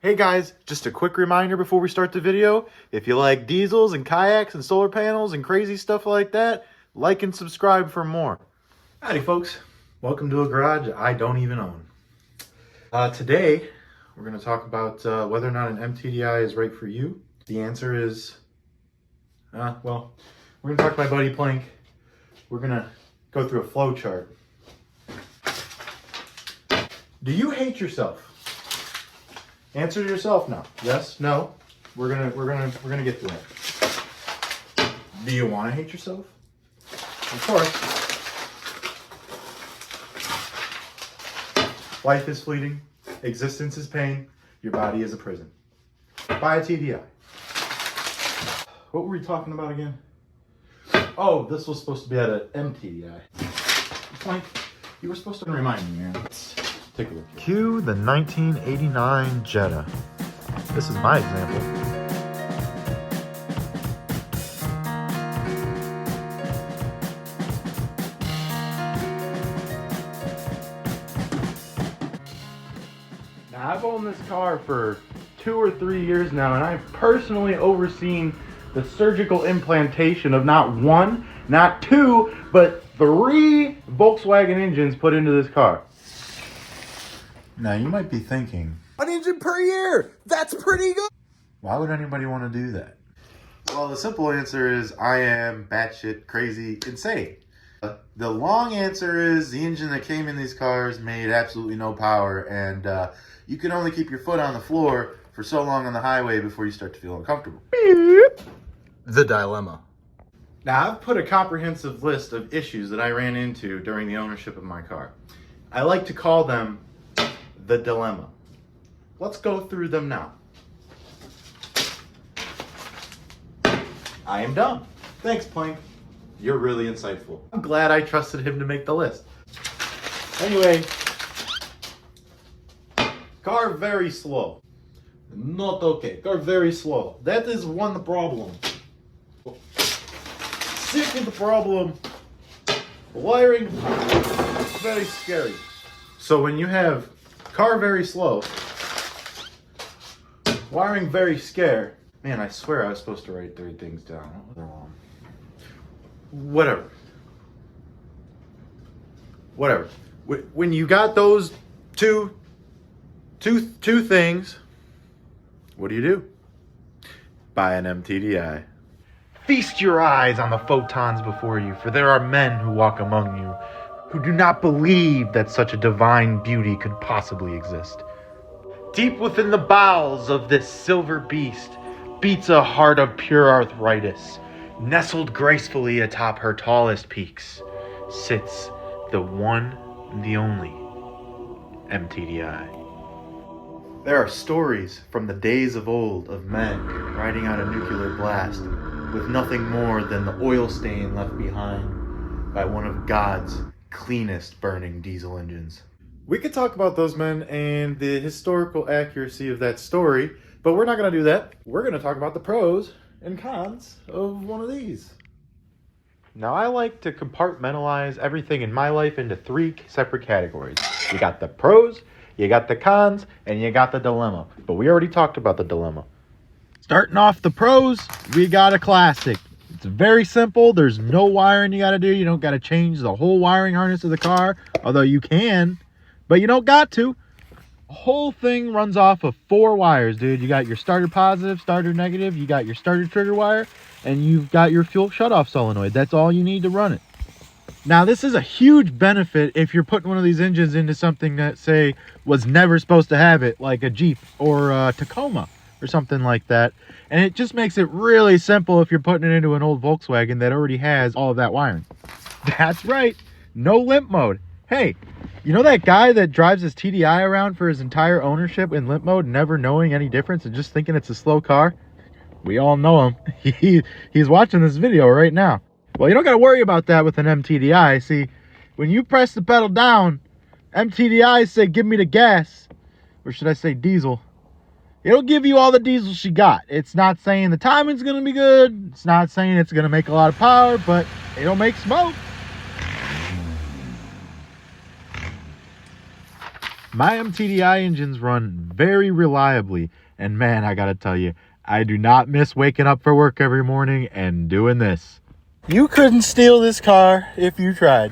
Hey guys, just a quick reminder before we start the video. If you like diesels and kayaks and solar panels and crazy stuff like that, like and subscribe for more. Howdy folks, welcome to a garage I don't even own. Today, we're going to talk about whether or not an mTDI is right for you. The answer is, well, we're going to talk to my buddy Plank. We're going to go through a flow chart. Do you hate yourself? Answer to yourself now. Yes, no. We're gonna get to that. Do you want to hate yourself? Of course. Life is fleeting. Existence is pain. Your body is a prison. Buy a TDI. What were we talking about again? Oh, this was supposed to be at an mTDI. Plank, you were supposed to remind me, man. Let's take a look here. Cue the 1989 Jetta. This is my example. Now, I've owned this car for 2 or 3 years now, and I've personally overseen the surgical implantation of not 1, not 2, but 3 Volkswagen engines put into this car. Now, you might be thinking, an engine per year, that's pretty good. Why would anybody want to do that? Well, the simple answer is I am batshit crazy insane. The long answer is the engine that came in these cars made absolutely no power, and you can only keep your foot on the floor for so long on the highway before you start to feel uncomfortable. The dilemma. Now, I've put a comprehensive list of issues that I ran into during the ownership of my car. I like to call them the dilemma. Let's go through them now. I am done. Thanks, Plank. You're really insightful. I'm glad I trusted him to make the list. Anyway, car very slow. Not okay. Car very slow. That is one problem. Second problem, wiring very scary. So when you have car very slow, wiring very scare. Man, I swear I was supposed to write 3 things down. Whatever. When you got those two things, what do? Buy an mTDI. Feast your eyes on the photons before you, for there are men who walk among you who do not believe that such a divine beauty could possibly exist. Deep within the bowels of this silver beast beats a heart of pure arthritis. Nestled gracefully atop her tallest peaks sits the one, the only mTDI. There are stories from the days of old of men riding out a nuclear blast with nothing more than the oil stain left behind by one of God's cleanest burning diesel engines. We could talk about those men and the historical accuracy of that story, but we're not going to do that. We're going to talk about the pros and cons of one of these. Now, I like to compartmentalize everything in my life into 3 separate categories. You got the pros, you got the cons, and you got the dilemma. But we already talked about the dilemma. Starting off the pros, we got a classic. It's very simple. There's no wiring you got to do. You don't got to change the whole wiring harness of the car, although you can, but you don't got to. The whole thing runs off of 4 wires, dude. You got your starter positive, starter negative, you got your starter trigger wire, and you've got your fuel shutoff solenoid. That's all you need to run it. Now, this is a huge benefit if you're putting one of these engines into something that, say, was never supposed to have it, like a Jeep or a Tacoma or something like that. And it just makes it really simple if you're putting it into an old Volkswagen that already has all of that wiring. That's right, no limp mode. Hey, you know that guy that drives his TDI around for his entire ownership in limp mode, never knowing any difference and just thinking it's a slow car? We all know him. He's watching this video right now. Well, you don't got to worry about that with an mTDI. See, when you press the pedal down, mTDI say, give me the gas. Or should I say diesel? It'll give you all the diesel she got. It's not saying the timing's going to be good. It's not saying it's going to make a lot of power, but it'll make smoke. My mTDI engines run very reliably, and man, I gotta tell you, I do not miss waking up for work every morning and doing this. You couldn't steal this car if you tried.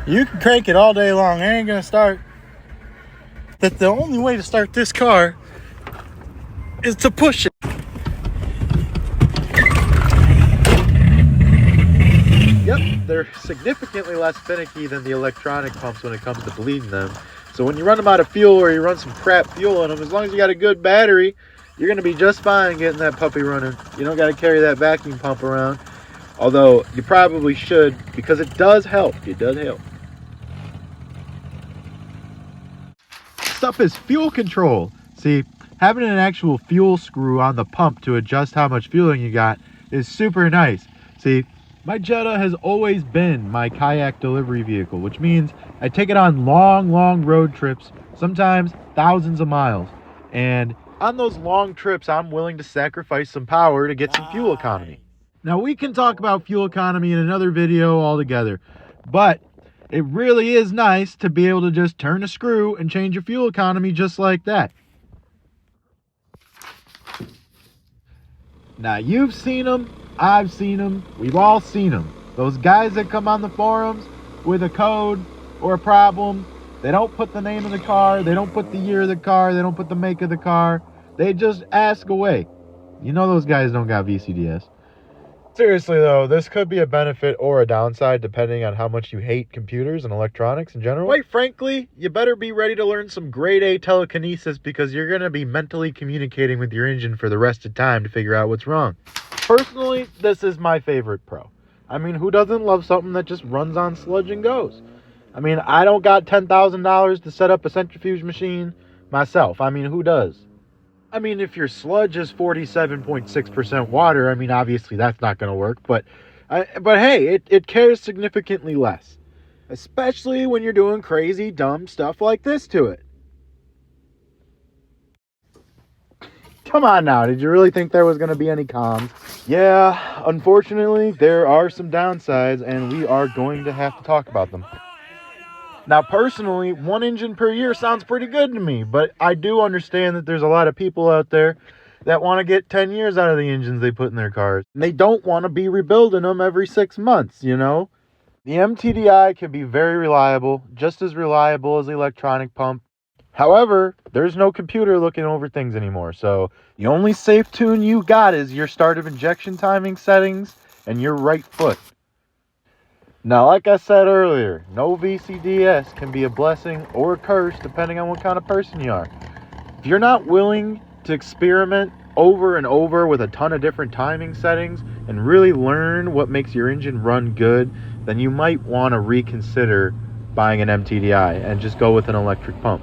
You can crank it all day long, it ain't gonna start. That the only way to start this car is to push it. Yep, they're significantly less finicky than the electronic pumps when it comes to bleeding them. So when you run them out of fuel or you run some crap fuel in them, as long as you got a good battery, you're going to be just fine getting that puppy running. You don't got to carry that vacuum pump around. Although you probably should, because it does help. It does help. Next up is fuel control. See, having an actual fuel screw on the pump to adjust how much fueling you got is super nice. See, my Jetta has always been my kayak delivery vehicle, which means I take it on long road trips, sometimes thousands of miles. And on those long trips, I'm willing to sacrifice some power to get some fuel economy. Now, we can talk about fuel economy in another video altogether, but it really is nice to be able to just turn a screw and change your fuel economy just like that. Now, you've seen them, I've seen them, we've all seen them. Those guys that come on the forums with a code or a problem, they don't put the name of the car, they don't put the year of the car, they don't put the make of the car, they just ask away. You know those guys don't got VCDS. Seriously though, this could be a benefit or a downside depending on how much you hate computers and electronics in general. Quite frankly, you better be ready to learn some grade A telekinesis because you're going to be mentally communicating with your engine for the rest of time to figure out what's wrong. Personally, this is my favorite pro. I mean, who doesn't love something that just runs on sludge and goes? I mean, I don't got $10,000 to set up a centrifuge machine myself. I mean, who does? I mean, if your sludge is 47.6% water, I mean, obviously that's not going to work. But hey, it cares significantly less. Especially when you're doing crazy, dumb stuff like this to it. Come on now, did you really think there was going to be any cons? Yeah, unfortunately, there are some downsides, and we are going to have to talk about them. Now, personally, one engine per year sounds pretty good to me, but I do understand that there's a lot of people out there that want to get 10 years out of the engines they put in their cars. And they don't want to be rebuilding them every 6 months, you know? The mTDI can be very reliable, just as reliable as the electronic pump. However, there's no computer looking over things anymore, so the only safe tune you got is your start of injection timing settings and your right foot. Now, like I said earlier, no VCDS can be a blessing or a curse depending on what kind of person you are. If you're not willing to experiment over and over with a ton of different timing settings and really learn what makes your engine run good, then you might want to reconsider buying an mTDI and just go with an electric pump.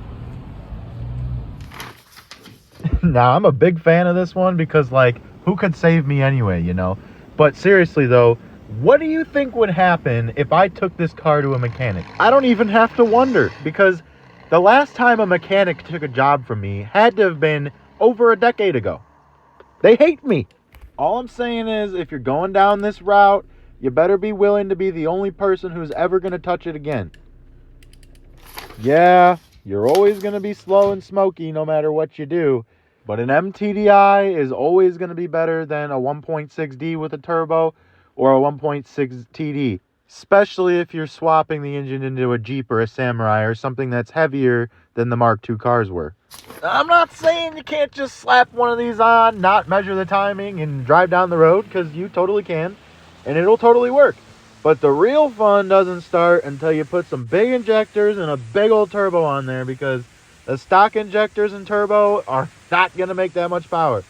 Now, I'm a big fan of this one because, like, who could save me anyway, you know? But seriously, though, what do you think would happen if I took this car to a mechanic? I don't even have to wonder, because the last time a mechanic took a job from me had to have been over a decade ago. They hate me. All I'm saying is, if you're going down this route, you better be willing to be the only person who's ever going to touch it again. Yeah, you're always going to be slow and smoky no matter what you do, but an mTDI is always going to be better than a 1.6D with a turbo or a 1.6 TD, especially if you're swapping the engine into a Jeep or a Samurai or something that's heavier than the Mark II cars were. I'm not saying you can't just slap one of these on, not measure the timing, and drive down the road, because you totally can, and it'll totally work. But the real fun doesn't start until you put some big injectors and a big old turbo on there, because the stock injectors and turbo are not going to make that much power.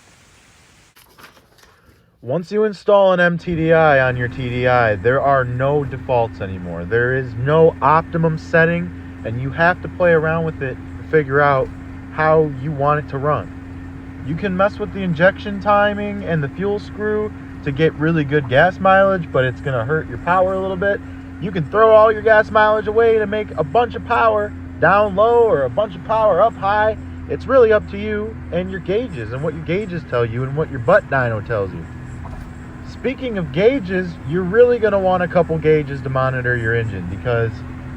Once you install an mTDI on your TDI, there are no defaults anymore. There is no optimum setting, and you have to play around with it to figure out how you want it to run. You can mess with the injection timing and the fuel screw to get really good gas mileage, but it's going to hurt your power a little bit. You can throw all your gas mileage away to make a bunch of power down low or a bunch of power up high. It's really up to you and your gauges and what your gauges tell you and what your butt dyno tells you. Speaking of gauges, you're really going to want a couple gauges to monitor your engine because,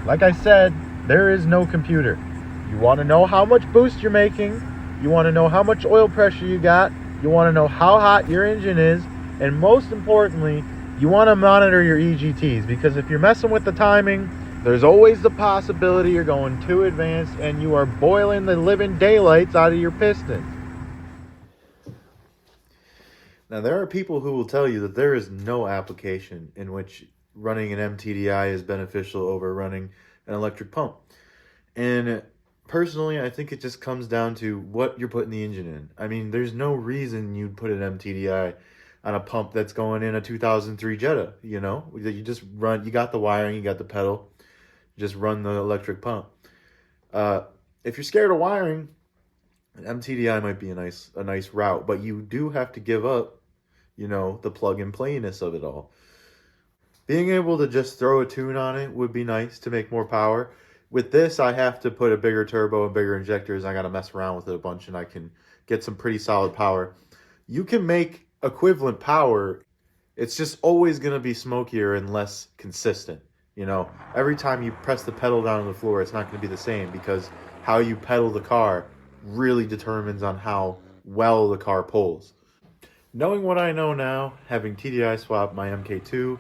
like I said, There is no computer. You want to know how much boost you're making, you want to know how much oil pressure you got, you want to know how hot your engine is, and most importantly, you want to monitor your EGTs, because if you're messing with the timing, there's always the possibility you're going too advanced and you are boiling the living daylights out of your pistons. Now, there are people who will tell you that there is no application in which running an mTDI is beneficial over running an electric pump. And personally, I think it just comes down to what you're putting the engine in. I mean, there's no reason you'd put an mTDI on a pump that's going in a 2003 Jetta, you know? You just run, you got the wiring, you got the pedal, just run the electric pump. If you're scared of wiring, an mTDI might be a nice route, but you do have to give up, you know, the plug and playness of it all. Being able to just throw a tune on it would be nice to make more power. With this, I have to put a bigger turbo and bigger injectors. I got to mess around with it a bunch, and I can get some pretty solid power. You can make equivalent power. It's just always going to be smokier and less consistent. You know, every time you press the pedal down on the floor, it's not going to be the same, because how you pedal the car really determines on how well the car pulls. Knowing what I know now, having TDI swapped my MK2,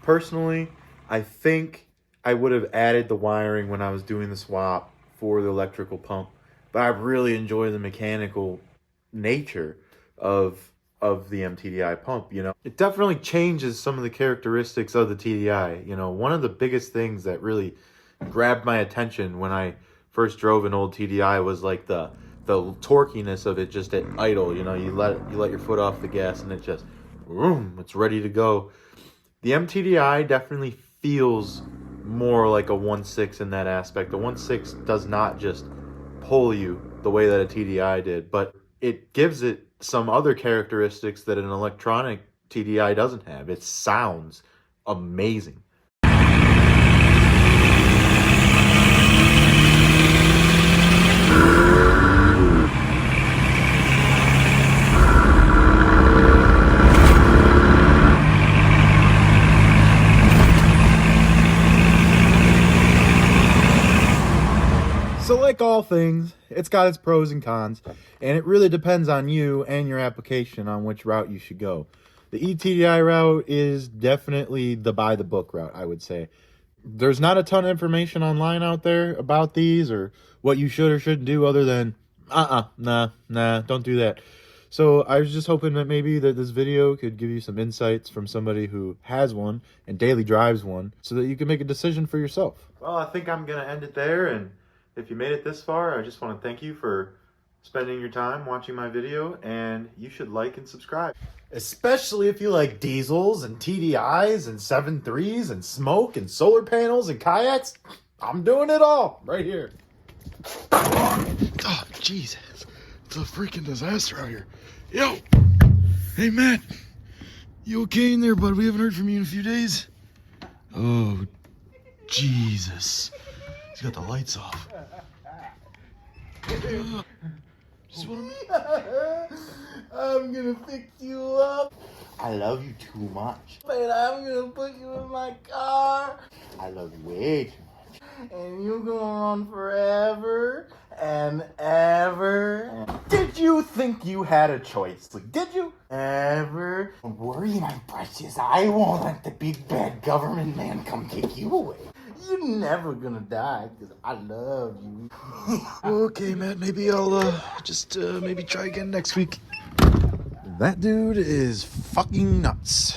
personally, I think I would have added the wiring when I was doing the swap for the electrical pump, but I really enjoy the mechanical nature of the mTDI pump. You know, it definitely changes some of the characteristics of the TDI. You know, one of the biggest things that really grabbed my attention when I first drove an old TDI was like the torquiness of it just at idle. You know, you let your foot off the gas and it just, boom, it's ready to go. The mTDI definitely feels more like a 1.6 in that aspect. The 1.6 does not just pull you the way that a TDI did, but it gives it some other characteristics that an electronic TDI doesn't have. It sounds amazing. So like all things, it's got its pros and cons, and it really depends on you and your application on which route you should go. The eTDI route is definitely the by the book route, I would say. There's not a ton of information online out there about these or what you should or shouldn't do other than, nah, don't do that. So I was just hoping that maybe that this video could give you some insights from somebody who has one and daily drives one so that you can make a decision for yourself. Well, I think I'm going to end it there, and if you made it this far, I just want to thank you for spending your time watching my video, and you should like and subscribe. Especially if you like diesels and TDIs and 7.3s and smoke and solar panels and kayaks. I'm doing it all right here. Oh, Jesus. It's a freaking disaster out here. Yo. Hey, Matt. You okay in there, bud? We haven't heard from you in a few days. Oh, Jesus. He's got the lights off. I'm gonna fix you up. I love you too much. But I'm gonna put you in my car. I love you way too much. And you're gonna run forever and ever. Did you think you had a choice? Like, did you? Ever? Don't worry, my precious. I won't let the big bad government man come take you away. You're never gonna die because I love you. Okay, Matt, maybe I'll just maybe try again next week. That dude is fucking nuts.